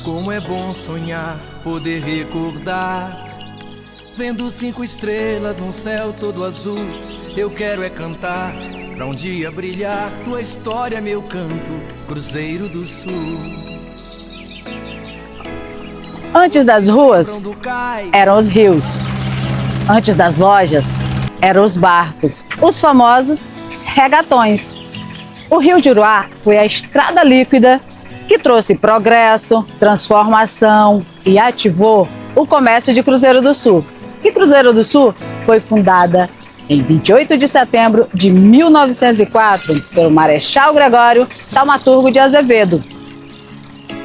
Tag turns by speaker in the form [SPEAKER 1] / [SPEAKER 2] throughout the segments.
[SPEAKER 1] Como é bom sonhar, poder recordar, vendo 5 estrelas num céu todo azul. Eu quero é cantar, pra um dia brilhar. Tua história, meu canto, Cruzeiro do Sul.
[SPEAKER 2] Antes das ruas, eram os rios. Antes das lojas, eram os barcos, os famosos regatões. O Rio Juruá foi a estrada líquida que trouxe progresso, transformação e ativou o comércio de Cruzeiro do Sul. E Cruzeiro do Sul foi fundada em 28 de setembro de 1904 pelo Marechal Gregório Thaumaturgo de Azevedo.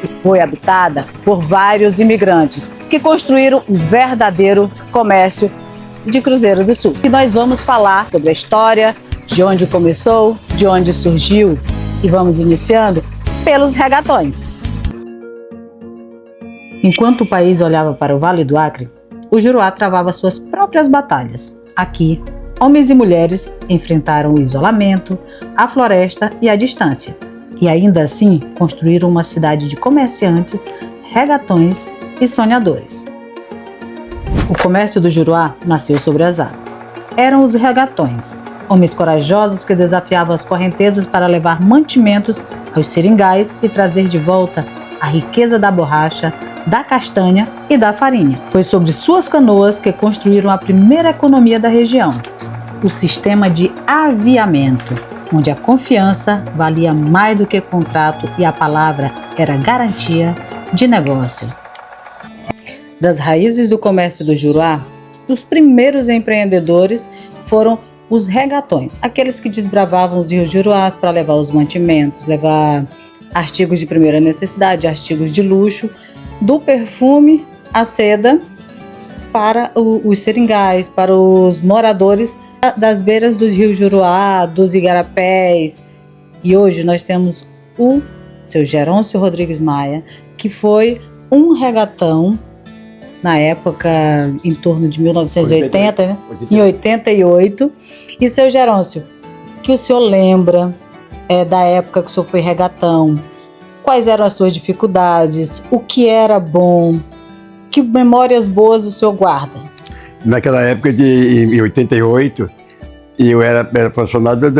[SPEAKER 2] E foi habitada por vários imigrantes que construíram um verdadeiro comércio de Cruzeiro do Sul. E nós vamos falar sobre a história, de onde começou, de onde surgiu, e vamos iniciando pelos regatões. Enquanto o país olhava para o Vale do Acre, o Juruá travava suas próprias batalhas. Aqui, homens e mulheres enfrentaram o isolamento, a floresta e a distância. E ainda assim, construíram uma cidade de comerciantes, regatões e sonhadores. O comércio do Juruá nasceu sobre as águas. Eram os regatões, homens corajosos que desafiavam as correntezas para levar mantimentos aos seringais e trazer de volta a riqueza da borracha, da castanha e da farinha. Foi sobre suas canoas que construíram a primeira economia da região, o sistema de aviamento, onde a confiança valia mais do que contrato e a palavra era garantia de negócio. Das raízes do comércio do Juruá, os primeiros empreendedores foram os regatões, aqueles que desbravavam os rios Juruás para levar os mantimentos, levar artigos de primeira necessidade, artigos de luxo, do perfume à seda para os seringais, para os moradores das beiras do rio Juruá, dos igarapés. E hoje nós temos o seu Gerôncio Rodrigues Maia, que foi um regatão na época, em torno de 1980, né? Em 88. E, seu Gerôncio, que o senhor lembra da época que o senhor foi regatão? Quais eram as suas dificuldades? O que era bom? Que memórias boas o senhor guarda?
[SPEAKER 3] Naquela época, em 88, eu era funcionário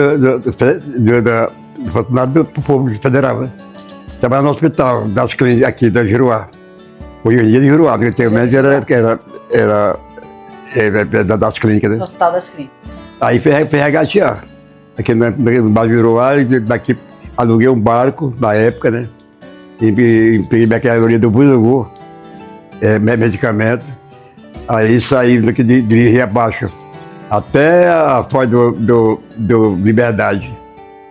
[SPEAKER 3] do Público Federal, né? Trabalhava no hospital das clínicas aqui da Juruá. Hoje em dia de Juruá, porque anteriormente era das clínicas, né?
[SPEAKER 2] No Hospital das Clínicas.
[SPEAKER 3] Aí fui regatear. Aqui no bairro de Juruá, e daqui aluguei um barco na época, né? E peguei mercadoria do Buzungu, medicamento. Aí saí de Rio Abaixo até a Foz do Liberdade.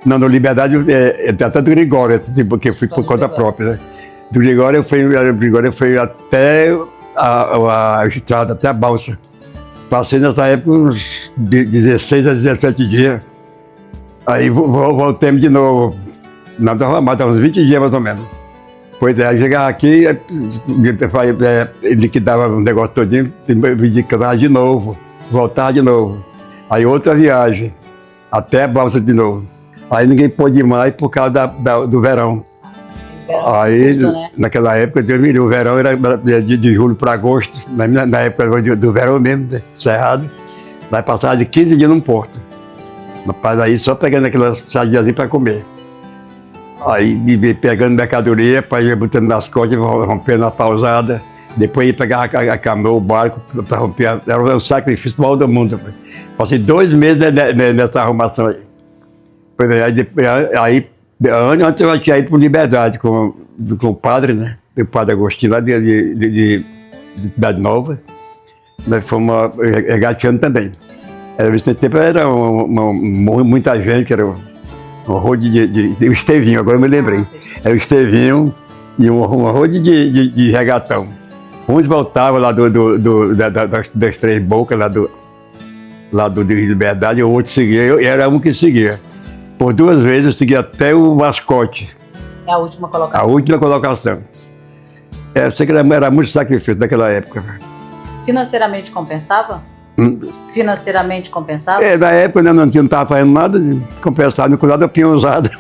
[SPEAKER 3] Não, no Liberdade até do Gregório, porque fui por conta própria, né? Do Gregório eu fui até a estrada, até a balsa. Passei nessa época uns 16 a 17 dias. Aí voltemos de novo. Não estava mais, estava uns 20 dias mais ou menos. Pois é, aí chegava aqui, liquidava o negócio todinho, liquidava de novo, voltava de novo. Aí outra viagem, até a balsa de novo. Aí ninguém pôde ir mais por causa do verão. Aí, né? Naquela época, o verão era de julho para agosto, na época do verão mesmo, né? Cerrado. Nós passávamos de 15 dias num porto. Rapaz, aí só pegando aquelas sardinhas para comer. Aí pegando mercadoria, para ir botando nas costas, rompendo a pausada. Depois ia pegar a canoa, o barco, para romper. Era o sacrifício maior do mundo. Passei 2 meses nessa arrumação aí. Aí antes eu tinha ido para Liberdade com o padre, né? O padre Agostinho, lá de Cidade Nova. Nós fomos regateando também. Nesse tempo era muita gente, era um rode o Estevinho, agora eu me lembrei. Era o Estevinho e um rode de regatão. Uns voltavam lá das Três Bocas, lá do Rio Liberdade, e o outro seguia, eu era um que seguia. Por 2 vezes eu segui até o Mascote.
[SPEAKER 2] É a última colocação.
[SPEAKER 3] A última colocação. Eu sei que era muito sacrifício naquela época.
[SPEAKER 2] Financeiramente compensava? Financeiramente compensava?
[SPEAKER 3] Na época eu não estava fazendo nada, compensava, no cuidado eu tinha usado.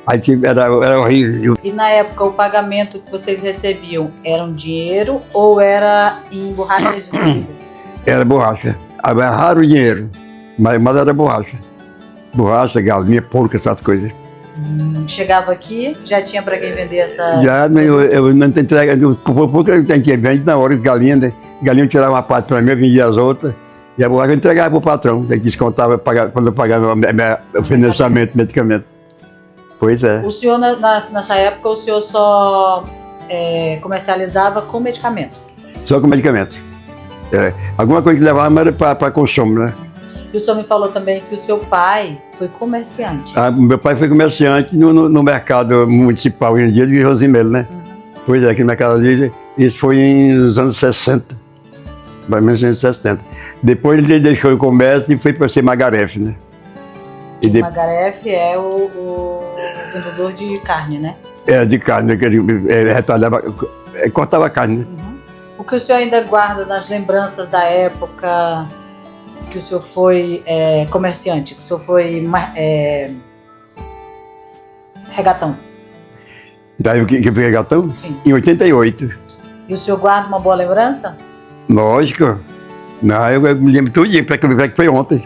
[SPEAKER 3] Aí era horrível.
[SPEAKER 2] E na época o pagamento que vocês recebiam era um dinheiro ou era em borrachas de saída?
[SPEAKER 3] Era borracha. Era raro o dinheiro, mas era borracha. Borracha, galinha, porco, essas coisas.
[SPEAKER 2] Chegava aqui, já tinha para quem vender essa...
[SPEAKER 3] Já, eu não entrego, porque eu tenho que vender na hora, galinha, né? Galinha eu tirava uma parte para mim, eu vendia as outras. E a borracha eu entregava para o patrão, que descontava quando eu pagava o financiamento, medicamento. Pois é.
[SPEAKER 2] O senhor, nessa época, o senhor só comercializava com medicamento?
[SPEAKER 3] Só com medicamento. Alguma coisa que levava era para consumo, né?
[SPEAKER 2] E o senhor me falou também que o seu pai foi comerciante.
[SPEAKER 3] Meu pai foi comerciante no mercado municipal hoje em dia de Rosimelo, né? Pois é, aqui no mercado ali, isso foi nos anos 60, mais ou menos nos anos 60. Depois ele deixou o comércio e foi para ser Magarefe, né?
[SPEAKER 2] Magarefe é o vendedor de carne, né?
[SPEAKER 3] De carne, ele retalhava, cortava carne, né?
[SPEAKER 2] O que o senhor ainda guarda nas lembranças da época que o senhor foi comerciante, que o senhor foi regatão?
[SPEAKER 3] Daí que foi regatão?
[SPEAKER 2] Sim.
[SPEAKER 3] Em 88.
[SPEAKER 2] E o senhor guarda uma boa lembrança?
[SPEAKER 3] Lógico. Não, eu me lembro tudo dia, que foi ontem.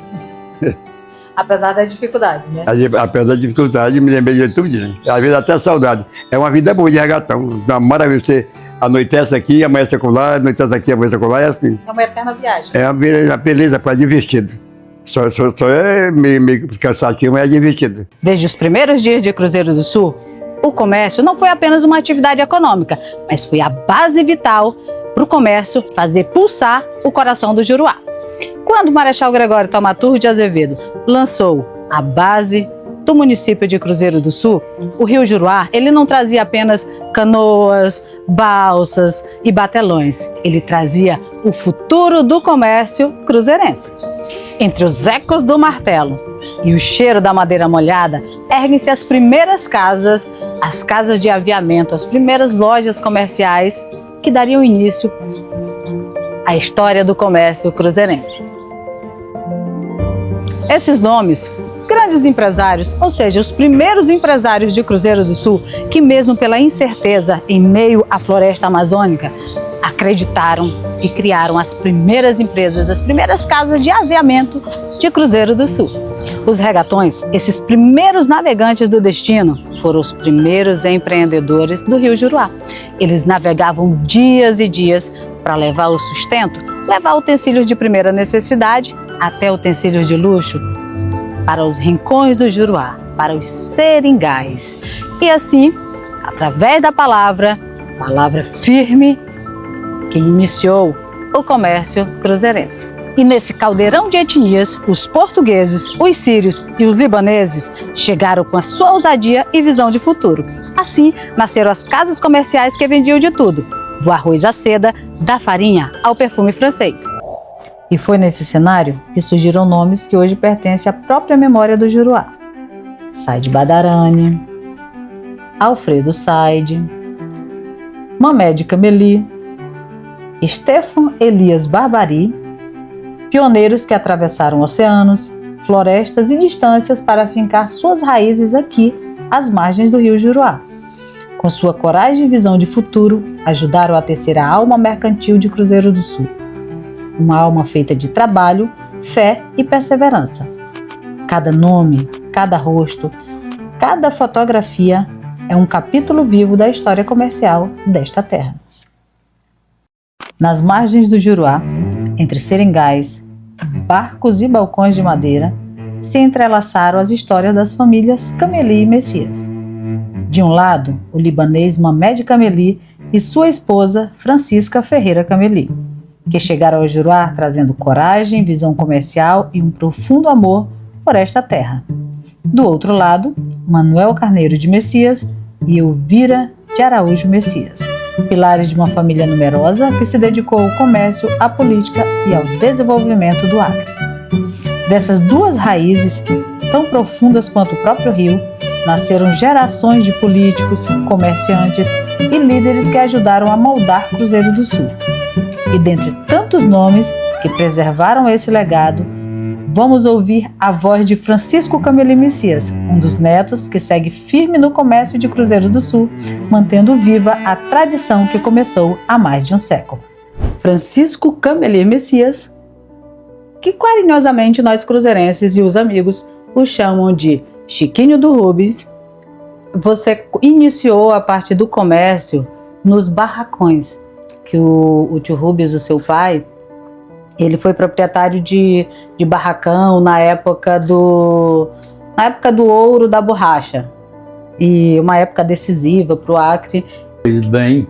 [SPEAKER 2] Apesar das dificuldades, né?
[SPEAKER 3] Apesar das dificuldades, me lembrei de tudo. Às vezes até saudade. É uma vida boa de regatão. Uma maravilha. Você anoitece aqui, amanhece lá, anoitece aqui, amanhece lá, é assim.
[SPEAKER 2] É uma eterna viagem.
[SPEAKER 3] É uma beleza para divertido. Só é meio cansativo, mas é divertido.
[SPEAKER 2] Desde os primeiros dias de Cruzeiro do Sul, o comércio não foi apenas uma atividade econômica, mas foi a base vital para o comércio fazer pulsar o coração do Juruá. Quando o Marechal Gregório Thaumaturgo de Azevedo lançou a base do município de Cruzeiro do Sul, o Rio Juruá, ele não trazia apenas canoas, balsas e batelões. Ele trazia o futuro do comércio cruzeirense. Entre os ecos do martelo e o cheiro da madeira molhada, erguem-se as primeiras casas, as casas de aviamento, as primeiras lojas comerciais que dariam início à história do comércio cruzeirense. Esses nomes, grandes empresários, ou seja, os primeiros empresários de Cruzeiro do Sul, que mesmo pela incerteza em meio à floresta amazônica, acreditaram e criaram as primeiras empresas, as primeiras casas de aviamento de Cruzeiro do Sul. Os regatões, esses primeiros navegantes do destino, foram os primeiros empreendedores do Rio Juruá. Eles navegavam dias e dias para levar o sustento, levar utensílios de primeira necessidade até utensílios de luxo para os rincões do Juruá, para os seringais. E assim, através da palavra firme, que iniciou o comércio cruzeirense. E nesse caldeirão de etnias, os portugueses, os sírios e os libaneses chegaram com a sua ousadia e visão de futuro. Assim, nasceram as casas comerciais que vendiam de tudo, do arroz à seda, da farinha ao perfume francês. E foi nesse cenário que surgiram nomes que hoje pertencem à própria memória do Juruá. Said Badarani, Alfredo Said, Mamed Cameli, Stefan Elias Barbari, pioneiros que atravessaram oceanos, florestas e distâncias para fincar suas raízes aqui, às margens do rio Juruá. Com sua coragem e visão de futuro, ajudaram a tecer a alma mercantil de Cruzeiro do Sul. Uma alma feita de trabalho, fé e perseverança. Cada nome, cada rosto, cada fotografia é um capítulo vivo da história comercial desta terra. Nas margens do Juruá, entre seringais, barcos e balcões de madeira, se entrelaçaram as histórias das famílias Cameli e Messias. De um lado, o libanês Mamed Cameli e sua esposa Francisca Ferreira Cameli, que chegaram ao Juruá trazendo coragem, visão comercial e um profundo amor por esta terra. Do outro lado, Manuel Carneiro de Messias e Elvira de Araújo Messias, pilares de uma família numerosa que se dedicou ao comércio, à política e ao desenvolvimento do Acre. Dessas duas raízes, tão profundas quanto o próprio rio, nasceram gerações de políticos, comerciantes e líderes que ajudaram a moldar Cruzeiro do Sul. E dentre tantos nomes que preservaram esse legado, vamos ouvir a voz de Francisco Cameli Messias, um dos netos que segue firme no comércio de Cruzeiro do Sul, mantendo viva a tradição que começou há mais de um século. Francisco Cameli Messias, que carinhosamente nós cruzeirenses e os amigos o chamam de Chiquinho do Rubens. Você iniciou a parte do comércio nos barracões, que o tio Rubens, o seu pai, ele foi proprietário de barracão na época do ouro da borracha, e uma época decisiva para o Acre.
[SPEAKER 4] Pois bem,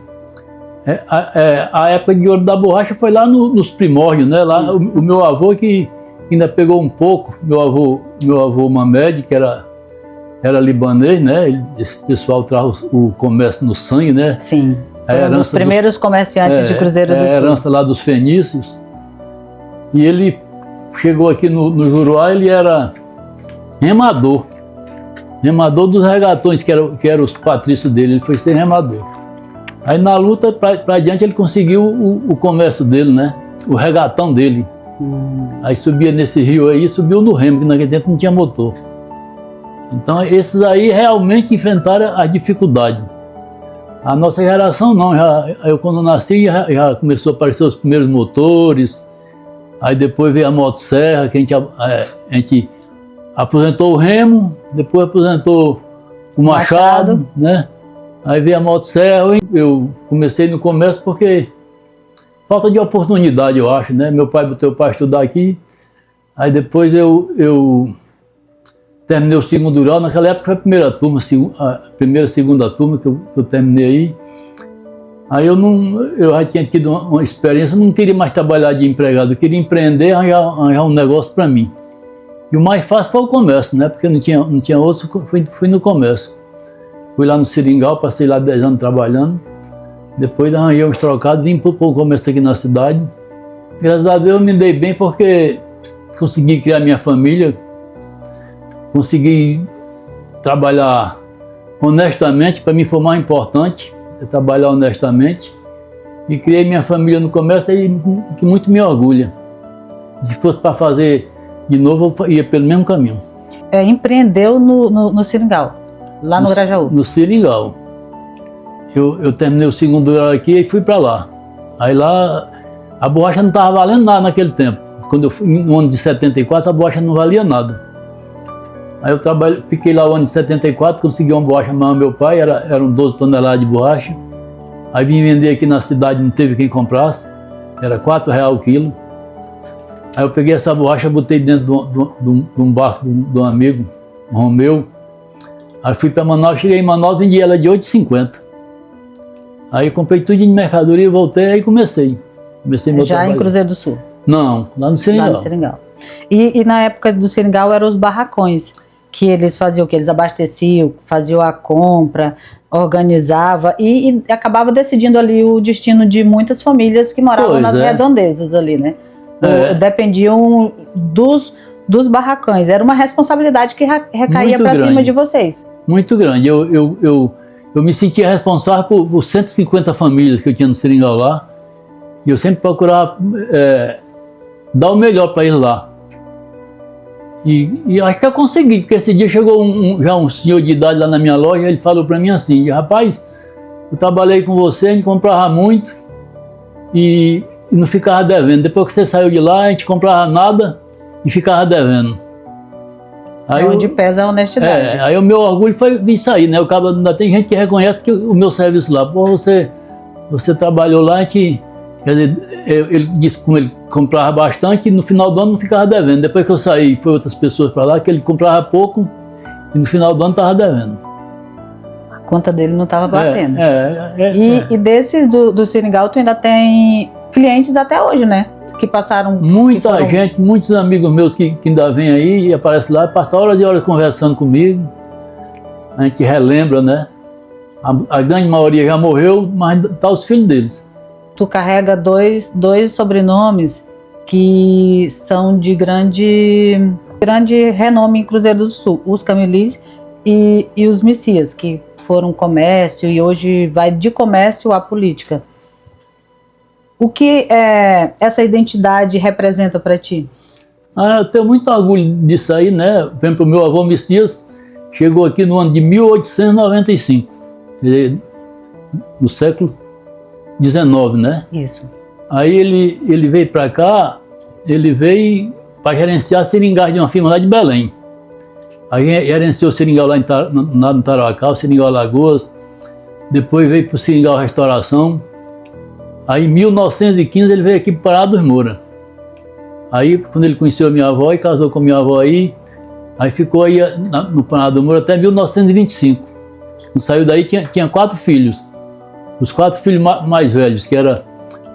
[SPEAKER 4] a época de ouro da borracha foi lá nos primórdios, né? Lá o meu avô que ainda pegou um pouco, meu avô Mamed, que era libanês, né? Esse pessoal traz o comércio no sangue, né?
[SPEAKER 2] Sim, foi um dos primeiros comerciantes de Cruzeiro do Sul.
[SPEAKER 4] A herança lá dos fenícios. E ele chegou aqui no Juruá, ele era remador dos regatões, que eram os patrícios dele, ele foi ser remador. Aí na luta para adiante ele conseguiu o comércio dele, né? O regatão dele. Aí subia nesse rio aí, subiu no remo, que naquele tempo não tinha motor. Então esses aí realmente enfrentaram a dificuldade. A nossa geração não, eu quando nasci já começou a aparecer os primeiros motores, aí depois veio a motosserra, que a gente aposentou o remo, depois aposentou o machado, né? Aí veio a motosserra, eu comecei no comércio porque falta de oportunidade, eu acho, né? Meu pai botou para estudar aqui, aí depois eu terminei o segundo grau, naquela época foi a primeira turma, a segunda turma que eu terminei aí. Aí eu já tinha tido uma experiência, não queria mais trabalhar de empregado, eu queria empreender, arranjar um negócio para mim. E o mais fácil foi o comércio, né? Porque não tinha outro, fui no comércio. Fui lá no Seringal, passei lá 10 anos trabalhando. Depois arranjei uns trocados, vim para o comércio aqui na cidade. Graças a Deus eu me dei bem porque consegui criar minha família, consegui trabalhar honestamente, para mim foi o mais importante, é trabalhar honestamente. E criei minha família no comércio e que muito me orgulha. Se fosse para fazer de novo, eu ia pelo mesmo caminho.
[SPEAKER 2] Empreendeu no Seringal, lá no Grajaú? No
[SPEAKER 4] Seringal. Eu terminei o segundo grau aqui e fui para lá. Aí lá, a borracha não estava valendo nada naquele tempo. Quando eu fui no ano de 74, a borracha não valia nada. Aí eu fiquei lá no ano de 74, consegui uma borracha maior meu pai, eram 12 toneladas de borracha. Aí vim vender aqui na cidade, não teve quem comprasse, era R$4 o quilo. Aí eu peguei essa borracha, botei dentro de um barco de um amigo, um Romeu. Aí fui para Manaus, cheguei em Manaus, vendi ela de R$8,50. Aí comprei tudo de mercadoria, voltei, aí comecei meu
[SPEAKER 2] trabalho. Já em Cruzeiro do Sul?
[SPEAKER 4] Não, lá no Seringal. Lá no
[SPEAKER 2] Seringal. E na época do Seringal eram os barracões, que eles faziam o que? Eles abasteciam, faziam a compra, organizava e acabava decidindo ali o destino de muitas famílias que moravam nas redondezas ali, né? Dependiam dos barracões. Era uma responsabilidade que recaía para cima de vocês.
[SPEAKER 4] Muito grande. Eu me sentia responsável por 150 famílias que eu tinha no Seringal lá. E eu sempre procurava dar o melhor para eles lá. E acho que eu consegui, porque esse dia chegou já um senhor de idade lá na minha loja, ele falou para mim assim: rapaz, eu trabalhei com você, a gente comprava muito e não ficava devendo. Depois que você saiu de lá, a gente comprava nada e ficava devendo. Aí
[SPEAKER 2] onde pesa a honestidade.
[SPEAKER 4] Aí o meu orgulho foi vir sair, né? Ainda tem gente que reconhece que o meu serviço lá, pô, você trabalhou lá, a gente... Quer dizer, ele disse que como ele comprava bastante e no final do ano não ficava devendo. Depois que eu saí, foi outras pessoas para lá que ele comprava pouco e no final do ano estava devendo.
[SPEAKER 2] A conta dele não estava batendo. E desses do Seringal, tu ainda tem clientes até hoje, né? Que passaram...
[SPEAKER 4] Muita gente, muitos amigos meus que ainda vêm aí e aparecem lá, passam horas e horas conversando comigo. A gente relembra, né? A grande maioria já morreu, mas tá os filhos deles.
[SPEAKER 2] Tu carrega dois sobrenomes que são de grande renome em Cruzeiro do Sul, os Camelis e os Messias, que foram comércio e hoje vai de comércio à política. O que essa identidade representa para ti?
[SPEAKER 4] Ah, eu tenho muito orgulho disso aí, né? Por exemplo, o meu avô Messias chegou aqui no ano de 1895, no século XIX, né?
[SPEAKER 2] Isso.
[SPEAKER 4] Aí ele veio para cá, ele veio para gerenciar seringal de uma firma lá de Belém. Aí gerenciou o seringal lá no Tarauacá, o seringal Alagoas, depois veio para o seringal Restauração. Aí em 1915 ele veio aqui para Pará dos Moura. Aí quando ele conheceu a minha avó e casou com a minha avó aí ficou aí no Pará dos Moura até 1925. Quando saiu daí tinha 4 filhos. Os 4 filhos mais velhos, que era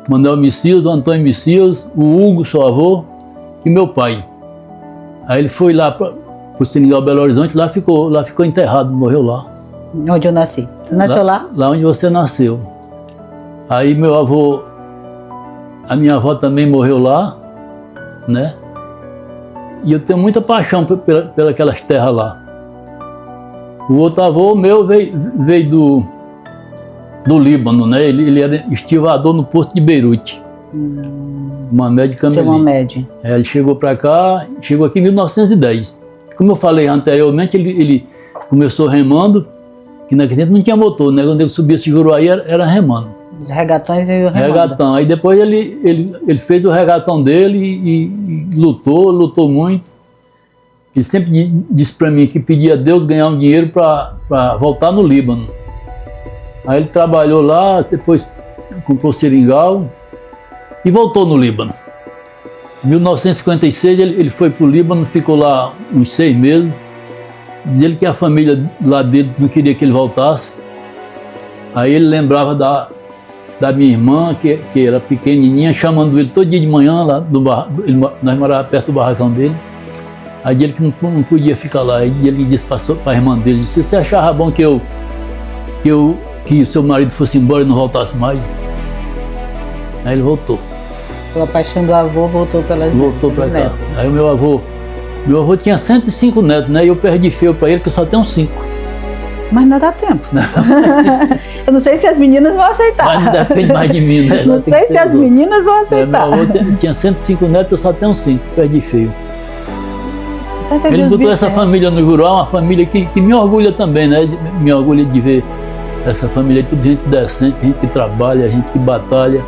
[SPEAKER 4] Manuel Messias, o Antônio Messias, o Hugo, seu avô, e meu pai. Aí ele foi lá para o Seringal Belo Horizonte, lá ficou enterrado, morreu lá.
[SPEAKER 2] Onde eu nasci. Você nasceu lá?
[SPEAKER 4] Lá onde você nasceu. Aí meu avô, a minha avó também morreu lá, né? E eu tenho muita paixão pelas terras lá. O outro avô meu veio do Líbano, né? Ele era estivador no porto de Beirute. Mamed Camelim.
[SPEAKER 2] Seu Mamed.
[SPEAKER 4] Ele chegou para cá, chegou aqui em 1910. Como eu falei anteriormente, ele começou remando, que naquele tempo não tinha motor, né? Quando ele subia esse Juruáí era remando.
[SPEAKER 2] Os regatões e o remando.
[SPEAKER 4] Regatão. Aí depois ele fez o regatão dele e lutou muito. Ele sempre disse para mim que pedia a Deus ganhar um dinheiro para voltar no Líbano. Aí ele trabalhou lá, depois comprou seringal e voltou no Líbano. Em 1956 ele foi para o Líbano, ficou lá uns 6 meses. Diz ele que a família lá dele não queria que ele voltasse. Aí ele lembrava da minha irmã, que era pequenininha, chamando ele todo dia de manhã lá nós morávamos perto do barracão dele. Aí ele que não podia ficar lá. Aí ele disse para a irmã dele, se você achava bom que o seu marido fosse embora e não voltasse mais. Aí ele voltou.
[SPEAKER 2] A paixão do avô voltou para cá.
[SPEAKER 4] Netos. Aí o meu avô tinha 105 netos, né? E eu perdi feio para ele, que eu só tenho 5.
[SPEAKER 2] Mas ainda dá tempo. Eu não sei se as meninas vão aceitar.
[SPEAKER 4] Mas não depende mais de mim, né?
[SPEAKER 2] Não sei se as meninas vão aceitar.
[SPEAKER 4] Meu avô tinha 105 netos, eu só tenho 5, perdi feio. Ele botou essa família no Juruá, uma família que me orgulha também, né? Me orgulha de ver essa família, tudo gente decente, gente que trabalha, gente que batalha,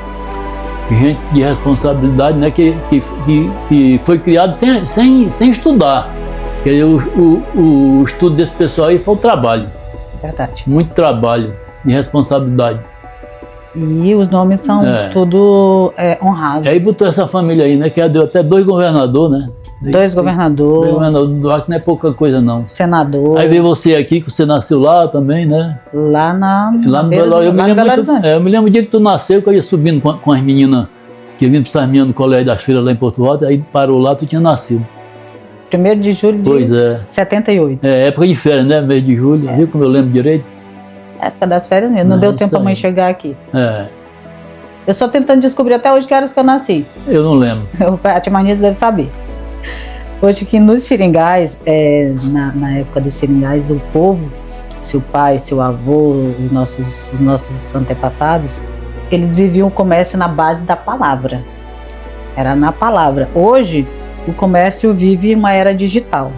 [SPEAKER 4] gente de responsabilidade, né? Que foi criado sem estudar. Porque o estudo desse pessoal aí foi o trabalho.
[SPEAKER 2] Verdade.
[SPEAKER 4] Muito trabalho e responsabilidade.
[SPEAKER 2] E os nomes são tudo honrados.
[SPEAKER 4] Aí botou essa família aí, né? Que deu até 2 governadores, né?
[SPEAKER 2] 2 governadores.
[SPEAKER 4] 2 governadores do Acre não é pouca coisa, não.
[SPEAKER 2] Senador.
[SPEAKER 4] Aí veio você aqui, que você nasceu lá também, né?
[SPEAKER 2] Lá no
[SPEAKER 4] Belo Horizonte. Eu me lembro do dia que tu nasceu, que eu ia subindo com as meninas, que eu vim para as meninas no Colégio das Freiras lá em Porto Alto, aí parou lá, tu tinha nascido.
[SPEAKER 2] 1º de julho de 78.
[SPEAKER 4] Época de férias, né? Mês de julho, viu como eu lembro direito?
[SPEAKER 2] Época das férias mesmo, não deu tempo pra mãe chegar aqui. Eu só tentando descobrir até hoje que horas que eu nasci.
[SPEAKER 4] Eu não lembro.
[SPEAKER 2] A tia Marnisa deve saber. Hoje que nos seringais, na época dos seringais, o povo, seu pai, seu avô, os nossos antepassados, eles viviam o comércio na base da palavra. Era na palavra. Hoje, o comércio vive uma era digital.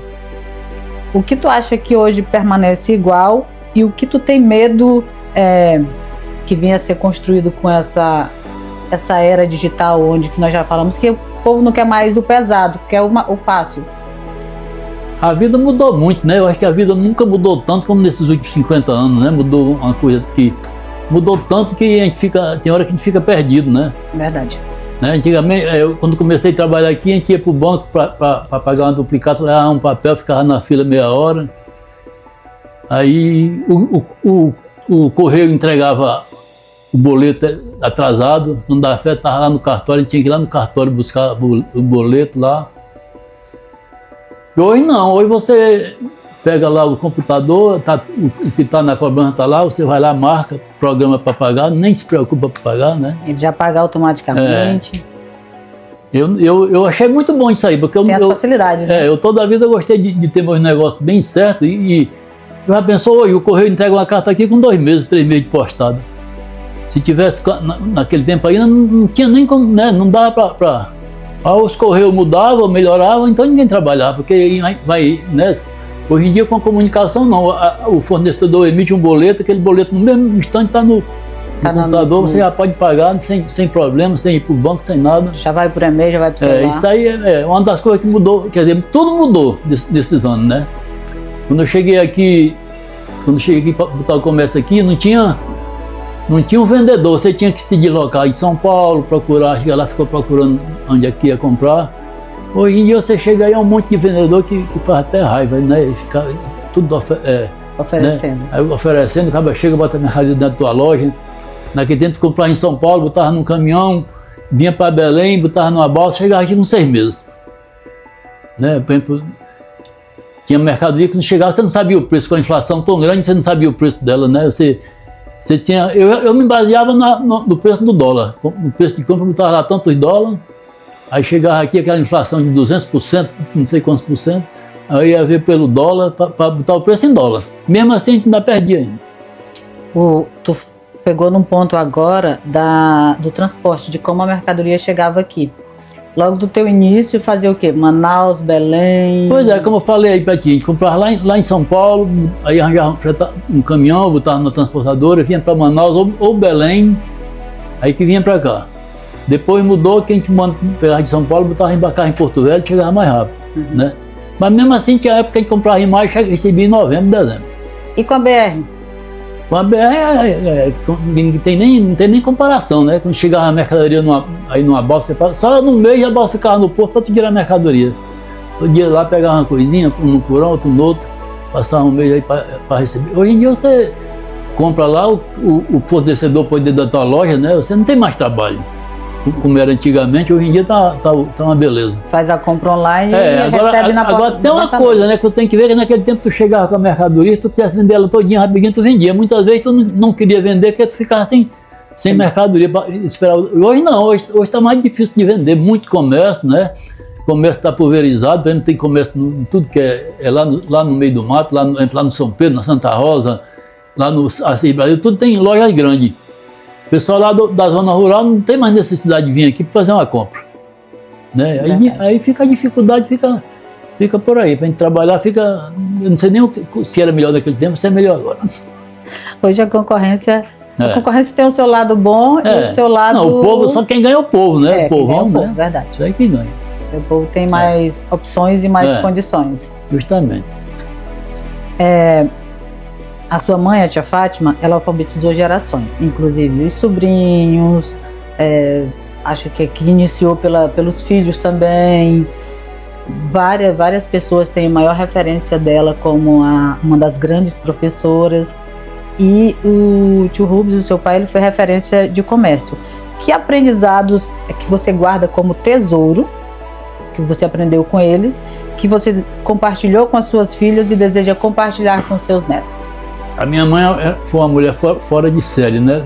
[SPEAKER 2] O que tu acha que hoje permanece igual e o que tu tem medo que venha a ser construído com essa era digital, onde que nós já falamos que o povo não quer mais o pesado, quer o fácil?
[SPEAKER 4] A vida mudou muito, né? Eu acho que a vida nunca mudou tanto como nesses últimos 50 anos, né? Mudou uma coisa que mudou tanto que tem hora que a gente fica perdido, né?
[SPEAKER 2] Verdade.
[SPEAKER 4] Né? Antigamente, quando comecei a trabalhar aqui, a gente ia para o banco para pagar uma duplicata, levava um papel, ficava na fila meia hora. Aí o correio entregava o boleto atrasado, não dava fé, estava lá no cartório, a gente tinha que ir lá no cartório buscar o boleto lá. E hoje não, hoje você pega lá o computador, o que está na cobrança está lá, você vai lá, marca, programa para pagar, nem se preocupa para pagar, né?
[SPEAKER 2] Ele já paga automaticamente.
[SPEAKER 4] Eu achei muito bom isso aí, porque
[SPEAKER 2] tem as facilidades, né?
[SPEAKER 4] Eu toda a vida gostei de ter meus negócios bem certos e você já pensou, hoje o correio entrega uma carta aqui com 2 meses, 3 meses de postada. Se tivesse naquele tempo ainda não tinha nem como, né? Não dava para Os correios mudavam, melhoravam, então ninguém trabalhava, porque vai, né? Hoje em dia com a comunicação não, o fornecedor emite um boleto, aquele boleto no mesmo instante está no computador, você já pode pagar sem problema, sem ir para o banco, sem nada.
[SPEAKER 2] Já vai por e-mail, já vai para o celular.
[SPEAKER 4] Isso aí é uma das coisas que mudou, quer dizer, tudo mudou desses anos, né? Quando eu cheguei aqui para botar o comércio aqui, não tinha um vendedor, você tinha que se deslocar em São Paulo, procurar, chegar lá, ficou procurando onde é que ia comprar. Hoje em dia você chega aí, é um monte de vendedor que faz até raiva, né? Fica tudo
[SPEAKER 2] oferecendo.
[SPEAKER 4] Né? Aí oferecendo, o cara chega, bota a mercadoria dentro da tua loja. Naquele tempo, comprar em São Paulo, botava num caminhão, vinha para Belém, botava numa balsa, chegava aqui com 6 meses. Né? Por exemplo, tinha mercadoria que não chegava, você não sabia o preço, com a inflação tão grande, você não sabia o preço dela, né? Você tinha, eu me baseava no preço do dólar. No preço de compra, eu botava lá tantos dólares, aí chegava aqui aquela inflação de 200%, não sei quantos por cento, aí ia ver pelo dólar para botar o preço em dólar. Mesmo assim, a gente ainda perdia ainda.
[SPEAKER 2] Tu pegou num ponto agora do transporte, de como a mercadoria chegava aqui. Logo do teu início, fazia o quê? Manaus, Belém?
[SPEAKER 4] Pois é, como eu falei aí pra ti, a gente comprava lá em São Paulo, aí arranjava um caminhão, botava na transportadora, vinha para Manaus ou Belém, aí que vinha para cá. Depois mudou, que a gente pegava de São Paulo, botava embarcar em Porto Velho, chegava mais rápido, né? Mas mesmo assim, tinha época que a gente comprava em maio e recebia em novembro, dezembro.
[SPEAKER 2] E com a BR?
[SPEAKER 4] Com a BR não tem nem comparação, né? Quando chegava a mercadoria numa balsa, só num mês a balsa ficava no porto para tu tirar a mercadoria. Todo dia lá pegava uma coisinha, um por um, outro no outro, passava um mês aí para receber. Hoje em dia você compra lá, o fornecedor põe dentro da tua loja, né? Você não tem mais trabalho, como era antigamente. Hoje em dia tá uma beleza.
[SPEAKER 2] Faz a compra online e recebe na porta.
[SPEAKER 4] Agora tem uma coisa, né, que eu tenho que ver, que naquele tempo tu chegava com a mercadoria, tu quisesse vender ela todinha rapidinho, tu vendia. Muitas vezes tu não queria vender, porque tu ficava sem mercadoria para esperar. Hoje não, hoje está mais difícil de vender, muito comércio, né? O comércio está pulverizado, por exemplo, tem comércio em tudo que é lá no meio do mato, lá no São Pedro, na Santa Rosa, lá no Assis Brasil, tudo tem lojas grandes. O pessoal lá da zona rural não tem mais necessidade de vir aqui para fazer uma compra. Né? Aí fica a dificuldade, fica por aí. Para a gente trabalhar, eu não sei nem se era melhor naquele tempo, se é melhor agora.
[SPEAKER 2] Hoje a concorrência tem o seu lado bom e o seu lado...
[SPEAKER 4] Não, o povo, só quem ganha é o povo, né? O povão, né?
[SPEAKER 2] Verdade.
[SPEAKER 4] Isso aí que ganha.
[SPEAKER 2] O povo tem mais opções e mais condições.
[SPEAKER 4] Justamente.
[SPEAKER 2] A sua mãe, a tia Fátima, ela alfabetizou gerações, inclusive os sobrinhos, acho que iniciou pelos filhos também. Várias pessoas têm maior referência dela como uma das grandes professoras. E o tio Rubens, o seu pai, ele foi referência de comércio. Que aprendizados que você guarda como tesouro, que você aprendeu com eles, que você compartilhou com as suas filhas e deseja compartilhar com seus netos?
[SPEAKER 4] A minha mãe foi uma mulher fora de série, né?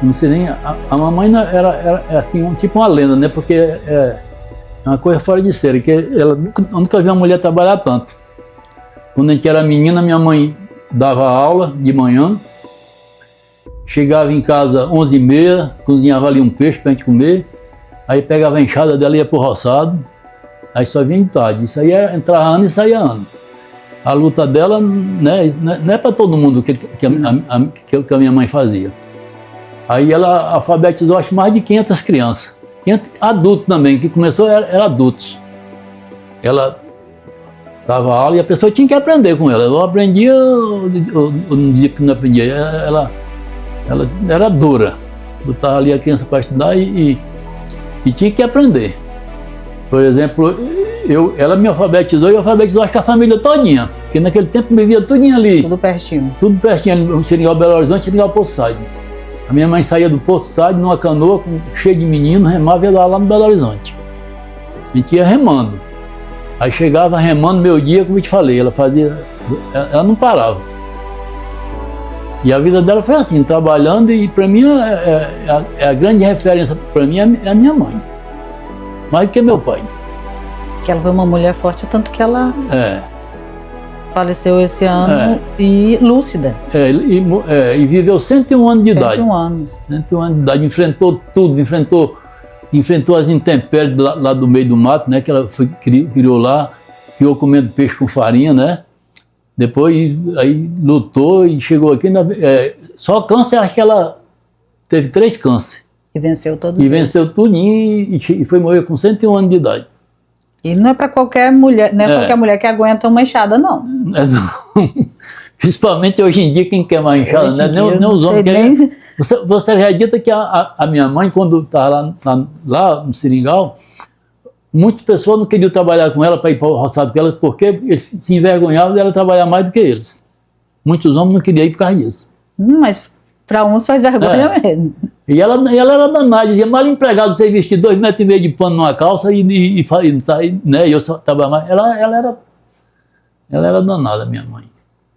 [SPEAKER 4] Não sei nem. A mamãe era assim, tipo uma lenda, né? Porque é uma coisa fora de série, que ela nunca viu uma mulher trabalhar tanto. Quando a gente era menina, minha mãe dava aula de manhã, chegava em casa 11h30, cozinhava ali um peixe pra gente comer, aí pegava a enxada dela e ia pro roçado, aí só vinha de tarde. Isso aí entrava ano e saía ano. A luta dela, né, não é para todo mundo que a minha mãe fazia. Aí ela alfabetizou, acho, mais de 500 crianças. 500 adultos também, que começou era adultos. Ela dava aula e a pessoa tinha que aprender com ela. Eu aprendia, eu não dizia que não aprendia. Ela era dura. Botava ali a criança para estudar e tinha que aprender. Por exemplo, ela me alfabetizou e eu alfabetizou acho que a família todinha, porque naquele tempo me via tudinho ali.
[SPEAKER 2] Tudo pertinho.
[SPEAKER 4] Tudo pertinho, no Seringal Belo Horizonte, Seringal Poço Saide. A minha mãe saía do Poço Saide numa canoa cheia de meninos, remava e ia lá no Belo Horizonte. A gente ia remando. Aí chegava remando meio dia, como eu te falei, ela não parava. E a vida dela foi assim, trabalhando, e para mim a grande referência para mim é a minha mãe. Mais do que meu pai.
[SPEAKER 2] Que ela foi uma mulher forte, tanto que ela faleceu esse ano e lúcida.
[SPEAKER 4] E viveu 101 anos de idade.
[SPEAKER 2] 101 anos.
[SPEAKER 4] 101 anos de idade, enfrentou tudo, enfrentou enfrentou as intempéries lá do meio do mato, né? Que ela criou lá, criou comendo peixe com farinha, né? Depois aí lutou e chegou aqui. Só câncer, acho que ela teve 3 cânceres.
[SPEAKER 2] E venceu todos
[SPEAKER 4] E
[SPEAKER 2] eles.
[SPEAKER 4] venceu tudinho e foi morrer com 101 anos de idade.
[SPEAKER 2] E não é para qualquer mulher, não é qualquer mulher que aguenta uma enxada, não.
[SPEAKER 4] Não. Principalmente hoje em dia, quem quer mais inchada, né? Nem os homens querem. Você acredita que a minha mãe, quando estava lá no Seringal, muitas pessoas não queriam trabalhar com ela para ir para o roçado com ela, porque eles se envergonhavam dela trabalhar mais do que eles. Muitos homens não queriam ir por causa disso.
[SPEAKER 2] Mas para uns faz vergonha mesmo.
[SPEAKER 4] E ela era danada, dizia, mal empregado você vestir 2,5 metros de pano numa calça né? E eu só trabalhava mais. Ela era danada, minha mãe.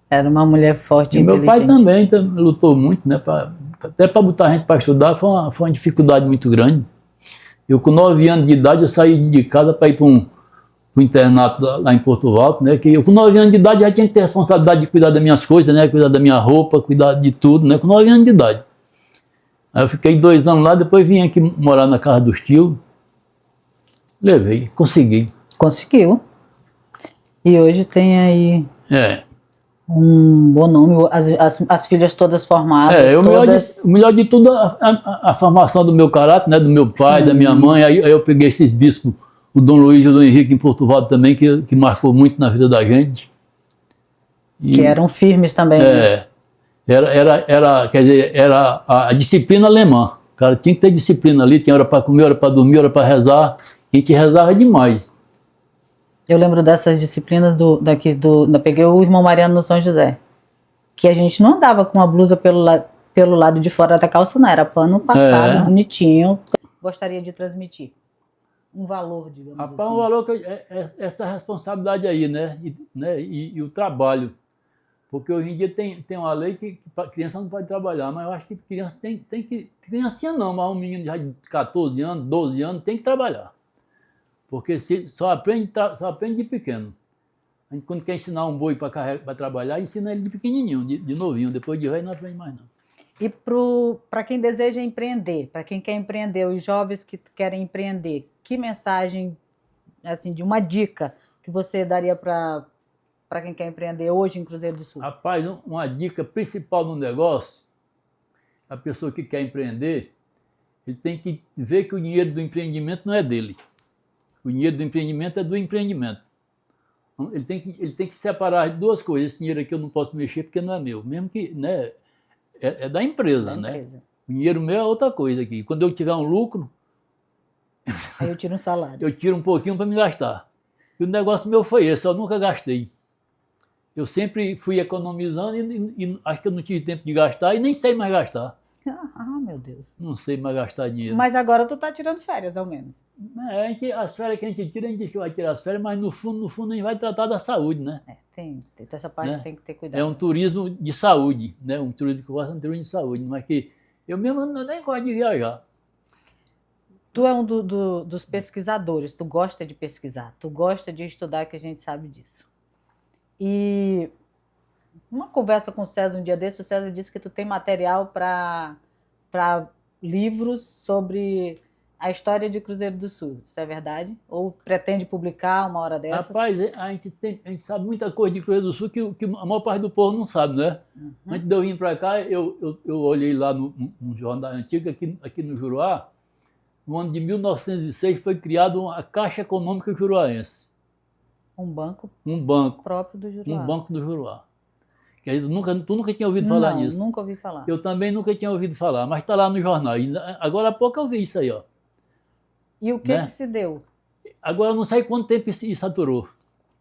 [SPEAKER 2] Era uma mulher forte
[SPEAKER 4] e meu pai também lutou muito, né? Até para botar a gente para estudar foi uma dificuldade muito grande. Eu, com 9 anos de idade, eu saí de casa para ir para um internato lá em Porto Alto, né? Que eu, com 9 anos de idade, já tinha que ter responsabilidade de cuidar das minhas coisas, né? Cuidar da minha roupa, cuidar de tudo, né? Com 9 anos de idade. Aí eu fiquei 2 anos lá, depois vim aqui morar na casa dos tios. Levei, consegui.
[SPEAKER 2] Conseguiu. E hoje tem aí um bom nome, as filhas todas formadas.
[SPEAKER 4] O melhor de tudo a formação do meu caráter, né? Do meu pai, da minha mãe. Aí eu peguei esses bispos, o Dom Luiz e o Dom Henrique em Porto Alto também, que marcou muito na vida da gente.
[SPEAKER 2] Que eram firmes também.
[SPEAKER 4] Né? Quer dizer, era a disciplina alemã. O cara tinha que ter disciplina ali, tinha hora para comer, hora para dormir, hora para rezar. A gente rezava demais.
[SPEAKER 2] Eu lembro dessas disciplinas peguei o irmão Mariano no São José. Que a gente não andava com a blusa pelo lado de fora da calça, não. Era pano passado, bonitinho. Gostaria de transmitir um valor, digamos assim.
[SPEAKER 4] Um valor que essa responsabilidade aí, né? E o trabalho. Porque hoje em dia tem uma lei que criança não pode trabalhar, mas eu acho que criança tem que... Criancinha não, mas um menino já de 14 anos, 12 anos, tem que trabalhar. Porque só aprende de pequeno. A gente, quando quer ensinar um boi para trabalhar, ensina ele de pequenininho, de novinho. Depois de velho não aprende mais, não.
[SPEAKER 2] E para quem deseja empreender, para quem quer empreender, os jovens que querem empreender, que mensagem, assim, de uma dica que você daria para quem quer empreender hoje em Cruzeiro do Sul?
[SPEAKER 4] Rapaz, uma dica principal no negócio, a pessoa que quer empreender, ele tem que ver que o dinheiro do empreendimento não é dele. O dinheiro do empreendimento é do empreendimento. Ele tem que separar as duas coisas. Esse dinheiro aqui eu não posso mexer porque não é meu. Mesmo que, né, é da empresa, né? O dinheiro meu é outra coisa aqui. Quando eu tiver um lucro...
[SPEAKER 2] Aí eu tiro um salário.
[SPEAKER 4] Eu tiro um pouquinho para me gastar. E o negócio meu foi esse, eu nunca gastei. Eu sempre fui economizando e acho que eu não tive tempo de gastar e nem sei mais gastar.
[SPEAKER 2] Meu Deus.
[SPEAKER 4] Não sei mais gastar dinheiro.
[SPEAKER 2] Mas agora tu tá tirando férias, ao menos.
[SPEAKER 4] As férias que a gente tira, a gente diz que vai tirar as férias, mas no fundo a gente vai tratar da saúde, né?
[SPEAKER 2] Tem essa parte, né? Tem que ter cuidado.
[SPEAKER 4] É um turismo de saúde, né? Um turismo que eu gosto, é um turismo de saúde, mas que eu mesmo nem gosto de viajar.
[SPEAKER 2] Tu é um dos pesquisadores, tu gosta de pesquisar, tu gosta de estudar, que a gente sabe disso. E uma conversa com o César um dia desse, o César disse que tu tem material para livros sobre a história de Cruzeiro do Sul. Isso é verdade? Ou pretende publicar uma hora dessas?
[SPEAKER 4] Rapaz, a gente sabe muita coisa de Cruzeiro do Sul que a maior parte do povo não sabe, né? Antes de eu vir para cá, eu olhei lá no jornal antigo, aqui no Juruá, no ano de 1906 foi criada a Caixa Econômica Juruaense.
[SPEAKER 2] Um banco
[SPEAKER 4] próprio
[SPEAKER 2] do Juruá.
[SPEAKER 4] Um banco do Juruá. Tu nunca tinha ouvido falar nisso?
[SPEAKER 2] Nunca ouvi falar.
[SPEAKER 4] Eu também nunca tinha ouvido falar, mas está lá no jornal. E agora há pouco eu vi isso aí, ó.
[SPEAKER 2] E o que se deu?
[SPEAKER 4] Agora eu não sei quanto tempo isso saturou.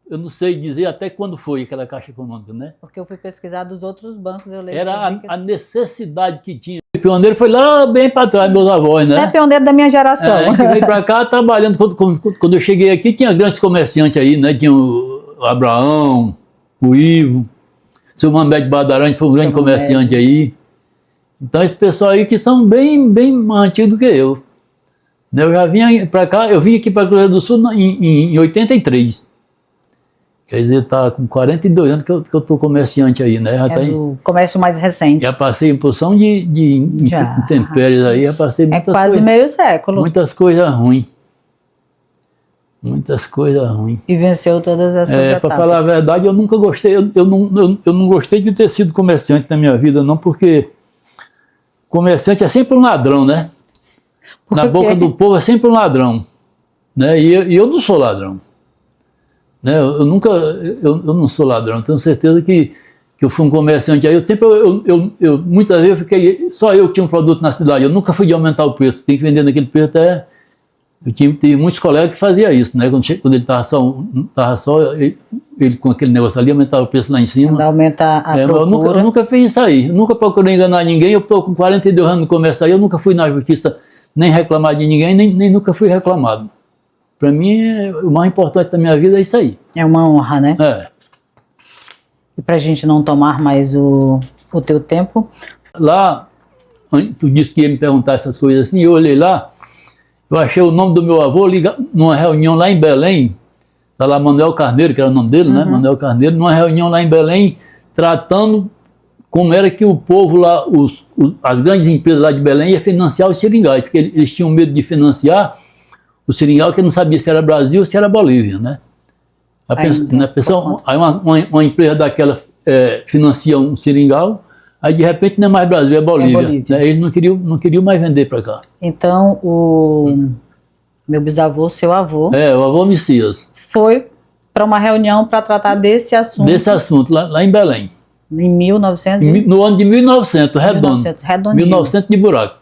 [SPEAKER 4] Eu não sei dizer até quando foi aquela Caixa Econômica, né?
[SPEAKER 2] Porque eu fui pesquisar dos outros bancos, eu lembro.
[SPEAKER 4] Era a necessidade que tinha. O pioneiro foi lá bem para trás, meus avós, né?
[SPEAKER 2] É pioneiro da minha geração.
[SPEAKER 4] A gente veio para cá trabalhando. Quando eu cheguei aqui, tinha grandes comerciantes aí, né? Tinha o Abraão, o Ivo, o seu Mamed Badarante foi um grande comerciante aí. Então, esse pessoal aí que são bem mais antigos do que eu. Eu já vinha para cá, eu vim aqui para Cruzeiro do Sul em 83. Quer dizer, tá com 42 anos que eu tô comerciante aí, né? Já,
[SPEAKER 2] do comércio mais recente.
[SPEAKER 4] já passei em porção de intempéries aí, já passei muitas
[SPEAKER 2] quase
[SPEAKER 4] coisas,
[SPEAKER 2] meio século.
[SPEAKER 4] muitas coisas ruins. Muitas coisas ruins.
[SPEAKER 2] E venceu todas essas etapas.
[SPEAKER 4] Para falar a verdade, eu nunca gostei, eu não gostei de ter sido comerciante na minha vida, não, porque comerciante é sempre um ladrão, né? Na boca do povo é sempre um ladrão, né? E eu não sou ladrão, né? Eu não sou ladrão. Tenho certeza que eu fui um comerciante aí. Eu muitas vezes só eu tinha um produto na cidade. Eu nunca fui de aumentar o preço. Tem que vender naquele preço até. Tive muitos colegas que faziam isso, né? Quando ele estava só ele com aquele negócio ali, aumentava o preço lá em cima.
[SPEAKER 2] Aumenta a procura.
[SPEAKER 4] Eu nunca fiz isso aí. Eu nunca procurei enganar ninguém. Eu estou com 42 anos no comércio aí. Eu nunca fui na justiça nem reclamar de ninguém, nem nunca fui reclamado. Para mim, o mais importante da minha vida é isso aí.
[SPEAKER 2] É uma honra, né?
[SPEAKER 4] É.
[SPEAKER 2] E para a gente não tomar mais o teu tempo.
[SPEAKER 4] Lá, tu disse que ia me perguntar essas coisas assim, eu olhei lá, eu achei o nome do meu avô numa reunião lá em Belém, da lá Manuel Carneiro, que era o nome dele, né? Manuel Carneiro, numa reunião lá em Belém, tratando como era que o povo lá, as grandes empresas lá de Belém iam financiar os seringais, que eles tinham medo de financiar o seringal, que não sabia se era Brasil ou se era Bolívia, né? Aí uma empresa daquela financia um seringal, aí de repente não é mais Brasil, é Bolívia. Né? Eles não queriam mais vender para cá.
[SPEAKER 2] Então o meu bisavô, seu avô...
[SPEAKER 4] o avô Messias.
[SPEAKER 2] Foi para uma reunião para tratar desse assunto.
[SPEAKER 4] Desse assunto, lá em Belém.
[SPEAKER 2] Em 1900?
[SPEAKER 4] No ano de 1900, redondo. 1900 de buraco.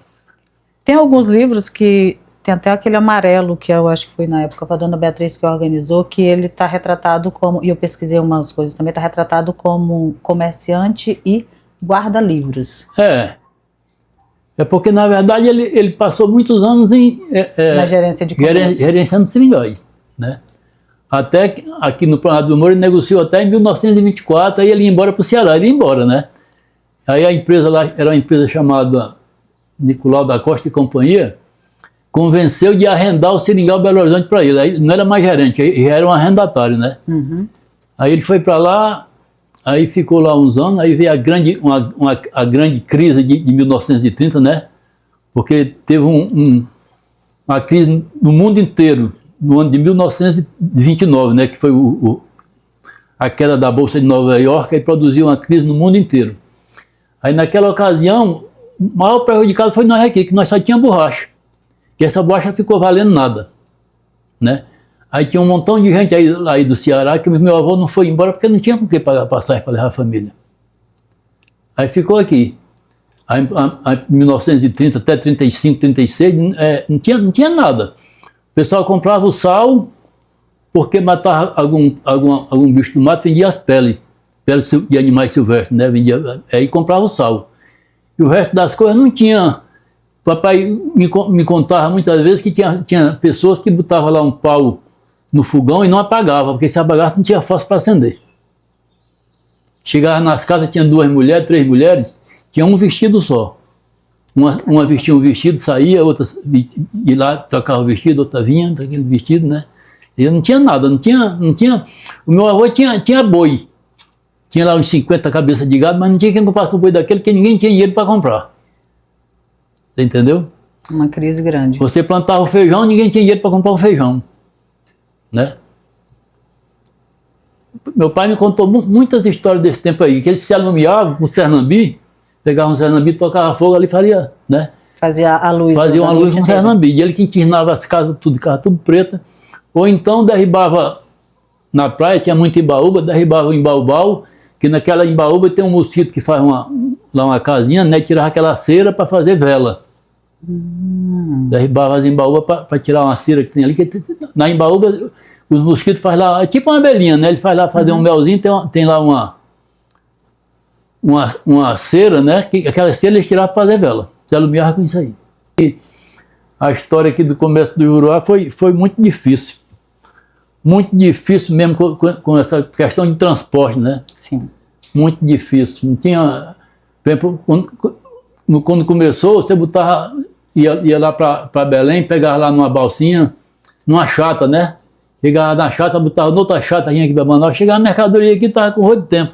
[SPEAKER 2] Tem alguns livros que... Tem até aquele amarelo, que eu acho que foi na época, a dona Beatriz que organizou, que ele está retratado como, e eu pesquisei umas coisas também, está retratado como comerciante e guarda-livros.
[SPEAKER 4] É porque, na verdade, ele passou muitos anos
[SPEAKER 2] na gerência de comércio.
[SPEAKER 4] Gerenciando seringais, né? Até que, aqui no Planalto do Moura, ele negociou até em 1924, aí ele ia embora para o Ceará, ele ia embora, né? Aí a empresa lá, era uma empresa chamada Nicolau da Costa e Companhia, convenceu de arrendar o seringal Belo Horizonte para ele. Aí não era mais gerente, ele era um arrendatário, né? Aí ele foi para lá, aí ficou lá uns anos, aí veio a grande crise de 1930, né? Porque teve uma crise no mundo inteiro, no ano de 1929, né? Que foi a queda da Bolsa de Nova York, aí produziu uma crise no mundo inteiro. Aí naquela ocasião, o maior prejudicado foi nós aqui, que nós só tínhamos borracha. E essa borracha ficou valendo nada, né? Aí tinha um montão de gente aí do Ceará que meu avô não foi embora porque não tinha com que pagar passagem para levar a família. Aí ficou aqui. Aí, em 1930 até 35, 36, não tinha nada. O pessoal comprava o sal porque matava algum bicho do mato, vendia as peles de animais silvestres, né? Aí comprava o sal. E o resto das coisas não tinha. Papai me contava muitas vezes que tinha pessoas que botavam lá um pau no fogão e não apagavam, porque se apagasse não tinha fósforo para acender. Chegava nas casas, tinha 2 mulheres, 3 mulheres, tinha um vestido só. Uma vestia um vestido, saía, outra ia lá, trocava o vestido, outra vinha, aquele vestido, né? E não tinha nada, não tinha. O meu avô tinha boi. Tinha lá uns 50 cabeças de gado, mas não tinha quem comprasse um boi daquele, porque ninguém tinha dinheiro para comprar. Você entendeu?
[SPEAKER 2] Uma crise grande.
[SPEAKER 4] Você plantava o feijão, ninguém tinha dinheiro para comprar o feijão, né? Meu pai me contou muitas histórias desse tempo aí, que ele se alumiava com cernambi, pegava um cernambi, tocava fogo ali, faria, né?
[SPEAKER 2] Fazia a luz.
[SPEAKER 4] Fazia uma luz com cernambi. E ele que entirnava as casas, tudo preta. Ou então derribava, na praia tinha muito imbaúba, derribava o imbaubau, que naquela imbaúba tem um mosquito que faz lá uma casinha, né? Tirava aquela cera para fazer vela. Derribava as imbaúbas para tirar uma cera que tem ali. Na imbaúba, os mosquitos fazem lá, é tipo uma abelhinha, né? Ele faz lá fazer um melzinho, tem lá uma cera, né? Que aquela cera eles tiravam para fazer vela. Se alumiava com isso aí. E a história aqui do comércio do Juruá foi muito difícil. Muito difícil mesmo com essa questão de transporte, né?
[SPEAKER 2] Sim.
[SPEAKER 4] Muito difícil. Não tinha... Por exemplo, quando começou, você ia lá para Belém, pegava lá numa balsinha, numa chata, né? Chegava na chata, botava noutra chata, vinha aqui para Manaus, chegava na mercadoria aqui, estava com rodo de tempo.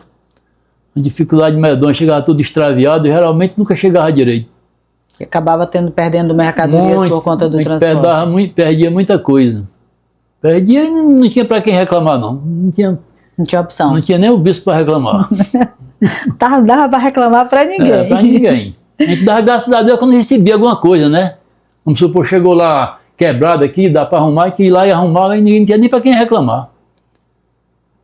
[SPEAKER 4] Uma dificuldade medonha, chegava tudo extraviado e geralmente nunca chegava direito.
[SPEAKER 2] E acabava perdendo mercadorias por conta do transporte.
[SPEAKER 4] Perdia muita coisa. Perdia e não tinha para quem reclamar, não. Não tinha
[SPEAKER 2] opção.
[SPEAKER 4] Não tinha nem o bispo para reclamar.
[SPEAKER 2] Dava para reclamar para ninguém.
[SPEAKER 4] Para ninguém. A gente dava graças a Deus quando recebia alguma coisa, né? Vamos supor, chegou lá quebrado aqui, dá para arrumar, que ir lá e arrumar, e ninguém tinha nem para quem reclamar.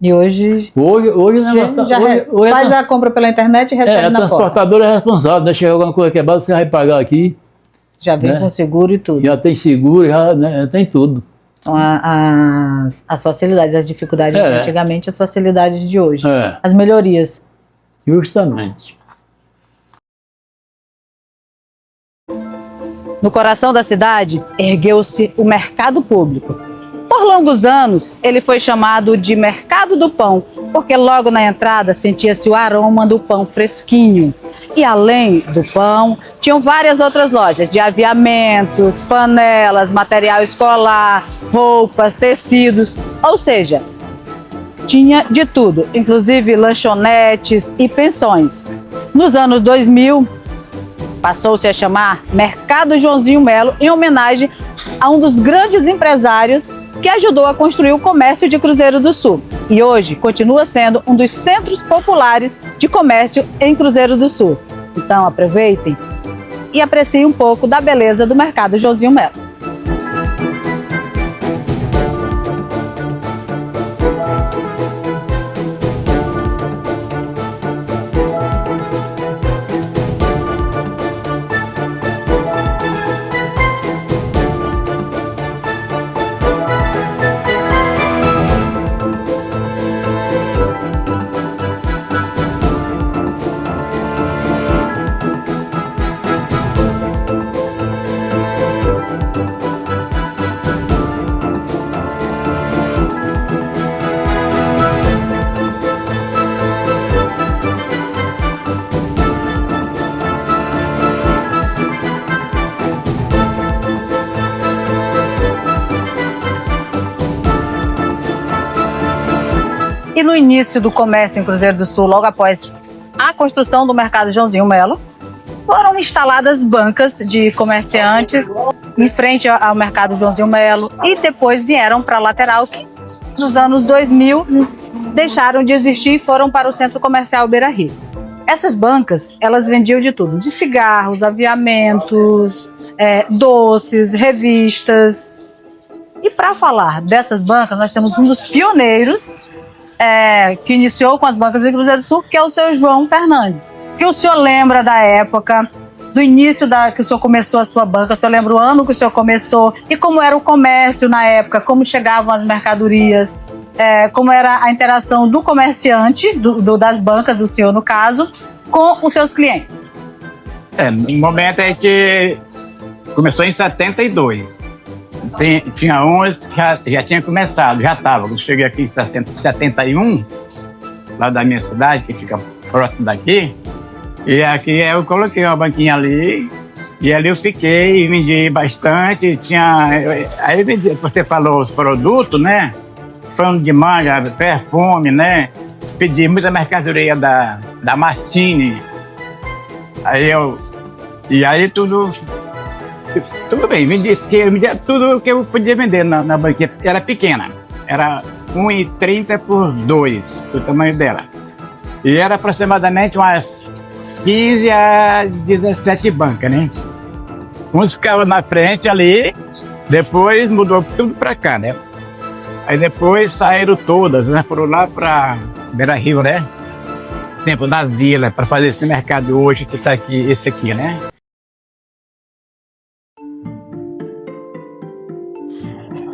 [SPEAKER 2] E hoje
[SPEAKER 4] o negócio
[SPEAKER 2] hoje faz a compra pela internet e recebe na porta.
[SPEAKER 4] A transportadora é responsável, né? Chegar alguma coisa quebrada, você vai pagar aqui.
[SPEAKER 2] Já vem com seguro e tudo.
[SPEAKER 4] Já tem seguro, já tem tudo.
[SPEAKER 2] Então, as facilidades, as dificuldades de antigamente, as facilidades de hoje. As melhorias.
[SPEAKER 4] Justamente.
[SPEAKER 2] No coração da cidade, ergueu-se o mercado público. Por longos anos, ele foi chamado de Mercado do Pão, porque logo na entrada sentia-se o aroma do pão fresquinho. E além do pão, tinham várias outras lojas de aviamentos, panelas, material escolar, roupas, tecidos, ou seja, tinha de tudo, inclusive lanchonetes e pensões. Nos anos 2000, passou-se a chamar Mercado Joãozinho Melo em homenagem a um dos grandes empresários que ajudou a construir o comércio de Cruzeiro do Sul. E hoje continua sendo um dos centros populares de comércio em Cruzeiro do Sul. Então aproveitem e apreciem um pouco da beleza do Mercado Joãozinho Melo. E no início do comércio em Cruzeiro do Sul, logo após a construção do Mercado Joãozinho Melo, foram instaladas bancas de comerciantes em frente ao Mercado Joãozinho Melo e depois vieram para a lateral, que nos anos 2000 deixaram de existir e foram para o Centro Comercial Beira-Rio. Essas bancas, elas vendiam de tudo, de cigarros, aviamentos, doces, revistas. E para falar dessas bancas, nós temos um dos pioneiros que iniciou com as bancas em Cruzeiro do Sul, que é o seu João Fernandes. Que o senhor lembra da época, do início que o senhor começou a sua banca, o senhor lembra o ano que o senhor começou e como era o comércio na época, como chegavam as mercadorias, como era a interação do comerciante, das bancas, do senhor no caso, com os seus clientes?
[SPEAKER 5] No momento a gente começou em 72. Tinha uns que já tinha começado, já estava. Eu cheguei aqui em 71, lá da minha cidade, que fica próximo daqui. E aqui eu coloquei uma banquinha ali, e ali eu fiquei, vendi bastante. Aí você falou os produtos, né? Pano de manga, perfume, né? Pedi muita mercadoria da Martini. Aí tudo bem, vendia tudo que eu podia vender na banquinha. Era pequena, era 1,30 por 2, o tamanho dela. E era aproximadamente umas 15 a 17 bancas, né? Uns ficavam na frente ali, depois mudou tudo pra cá, né? Aí depois saíram todas, né? Foram lá pra Beira-Rio, né? Tempo da vila, para fazer esse mercado hoje que tá aqui, esse aqui, né?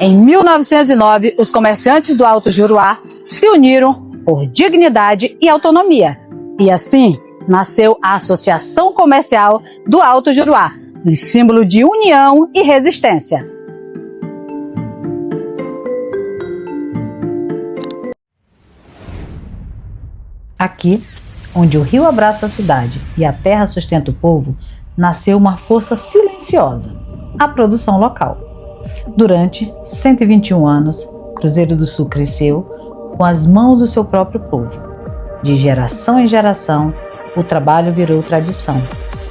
[SPEAKER 2] Em 1909, os comerciantes do Alto Juruá se uniram por dignidade e autonomia. E assim nasceu a Associação Comercial do Alto Juruá, um símbolo de união e resistência. Aqui, onde o rio abraça a cidade e a terra sustenta o povo, nasceu uma força silenciosa, a produção local. Durante 121 anos, Cruzeiro do Sul cresceu com as mãos do seu próprio povo. De geração em geração, o trabalho virou tradição.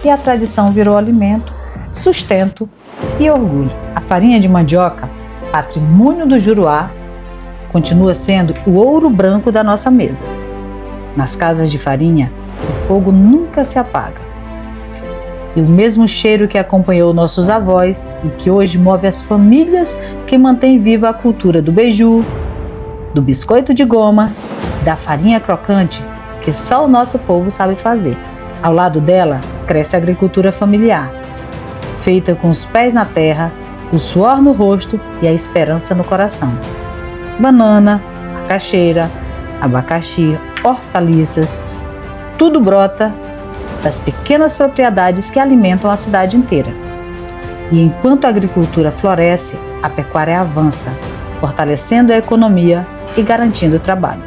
[SPEAKER 2] E a tradição virou alimento, sustento e orgulho. A farinha de mandioca, patrimônio do Juruá, continua sendo o ouro branco da nossa mesa. Nas casas de farinha, o fogo nunca se apaga. E o mesmo cheiro que acompanhou nossos avós e que hoje move as famílias que mantém viva a cultura do beiju, do biscoito de goma, da farinha crocante que só o nosso povo sabe fazer. Ao lado dela, cresce a agricultura familiar, feita com os pés na terra, o suor no rosto e a esperança no coração. Banana, macaxeira, abacaxi, hortaliças, tudo brota das pequenas propriedades que alimentam a cidade inteira. E enquanto a agricultura floresce, a pecuária avança, fortalecendo a economia e garantindo o trabalho.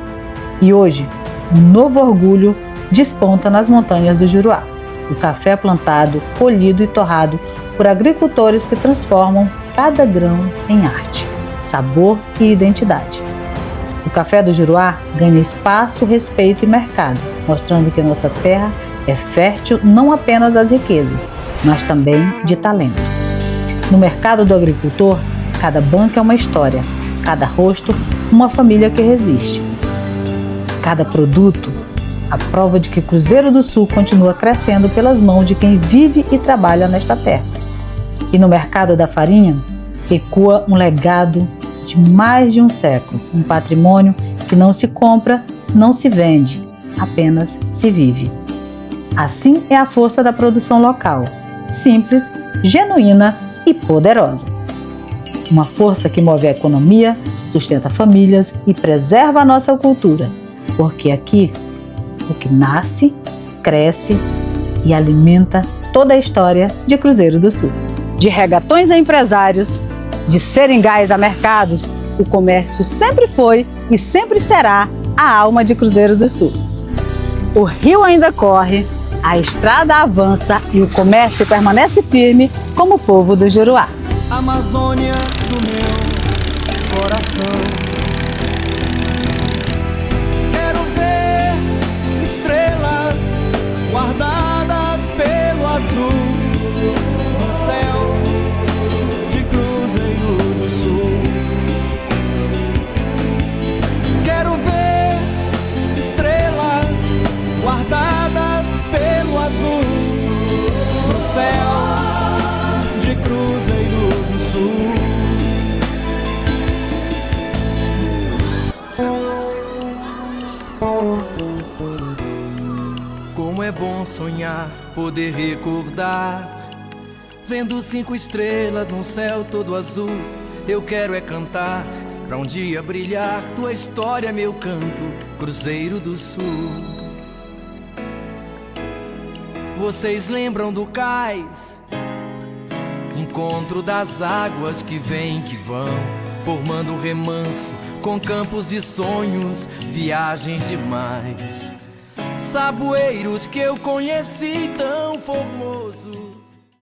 [SPEAKER 2] E hoje, um novo orgulho desponta nas montanhas do Juruá. O café plantado, colhido e torrado por agricultores que transformam cada grão em arte, sabor e identidade. O café do Juruá ganha espaço, respeito e mercado, mostrando que nossa terra é fértil não apenas das riquezas, mas também de talento. No mercado do agricultor, cada banco é uma história, cada rosto, uma família que resiste. Cada produto, a prova de que Cruzeiro do Sul continua crescendo pelas mãos de quem vive e trabalha nesta terra. E no mercado da farinha, ecoa um legado de mais de um século, um patrimônio que não se compra, não se vende, apenas se vive. Assim é a força da produção local, simples, genuína e poderosa. Uma força que move a economia, sustenta famílias e preserva a nossa cultura, porque aqui o que nasce, cresce e alimenta toda a história de Cruzeiro do Sul. De regatões a empresários, de seringais a mercados, o comércio sempre foi e sempre será a alma de Cruzeiro do Sul. O rio ainda corre, a estrada avança e o comércio permanece firme como o povo do Juruá.
[SPEAKER 1] Amazônia do meu coração. Quero ver estrelas guardadas pelo azul no céu de Cruzeiro do Sul. Quero ver estrelas guardadas pelo azul no céu de Cruzeiro do Sul. Como é bom sonhar, poder recordar, vendo 5 estrelas num céu todo azul. Eu quero é cantar, pra um dia brilhar. Tua história é meu canto, Cruzeiro do Sul. Vocês lembram do cais? Encontro das águas que vêm que vão, formando remanso com campos de sonhos, viagens demais. Saboeiros que eu conheci tão formoso.